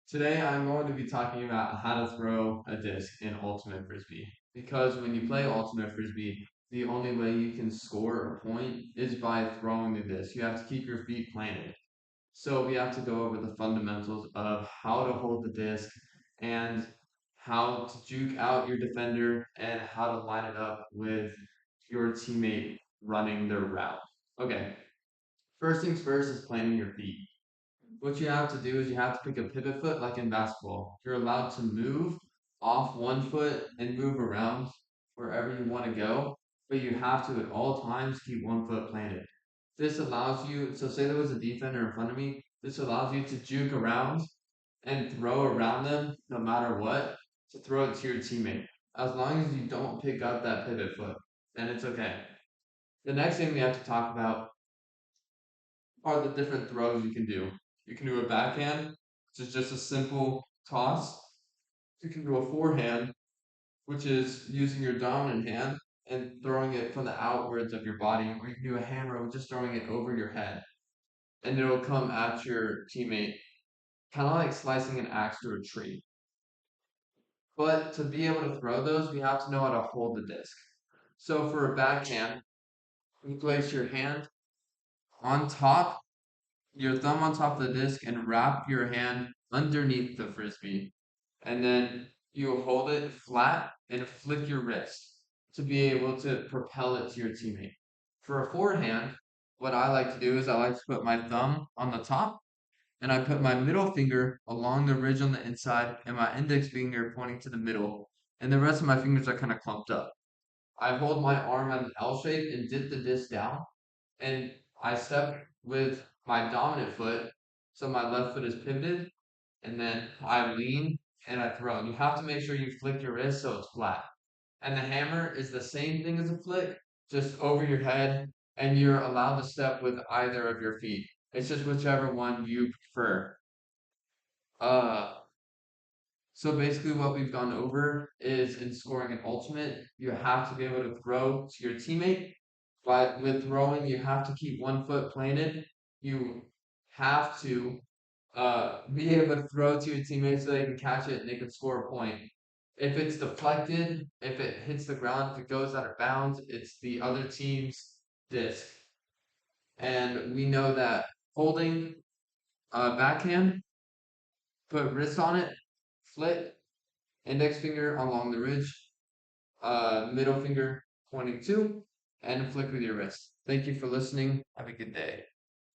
Today I'm going to be talking about how to throw a disc in Ultimate Frisbee. Because when you play Ultimate Frisbee, the only way you can score a point is by throwing the disc. You have to keep your feet planted. So we have to go over the fundamentals of how to hold the disc and how to juke out your defender and how to line it up with your teammate running their route. Okay, first things first is planting your feet. What you have to do is you have to pick a pivot foot like in basketball. You're allowed to move off one foot and move around wherever you want to go, but you have to at all times keep one foot planted. This allows you, so say there was a defender in front of me, this allows you to juke around and throw around them no matter what, to throw it to your teammate. As long as you don't pick up that pivot foot, then it's okay. The next thing we have to talk about are the different throws you can do. You can do a backhand, which is just a simple toss. You can do a forehand, which is using your dominant hand and throwing it from the outwards of your body. Or you can do a hammer, with just throwing it over your head. And it'll come at your teammate, kind of like slicing an axe through a tree. But to be able to throw those, we have to know how to hold the disc. So for a backhand, you place your hand on top, your thumb on top of the disc, and wrap your hand underneath the frisbee. And then you hold it flat and flick your wrist to be able to propel it to your teammate. For a forehand, what I like to do is I like to put my thumb on the top and I put my middle finger along the ridge on the inside and my index finger pointing to the middle. And the rest of my fingers are kind of clumped up. I hold my arm at an L shape and dip the disc down and I step with my dominant foot, so my left foot is pivoted, and then I lean and I throw. And you have to make sure you flick your wrist so it's flat. And the hammer is the same thing as a flick, just over your head, and you're allowed to step with either of your feet. It's just whichever one you prefer. Uh, so basically, what we've gone over is in scoring an ultimate, you have to be able to throw to your teammate. But with throwing, you have to keep one foot planted. You have to be able to throw to your teammates so they can catch it and they can score a point. If it's deflected, if it hits the ground, if it goes out of bounds, it's the other team's disc. And we know that holding backhand, put wrist on it, flick, index finger along the ridge, middle finger pointing to, and flick with your wrist. Thank you for listening. Have a good day.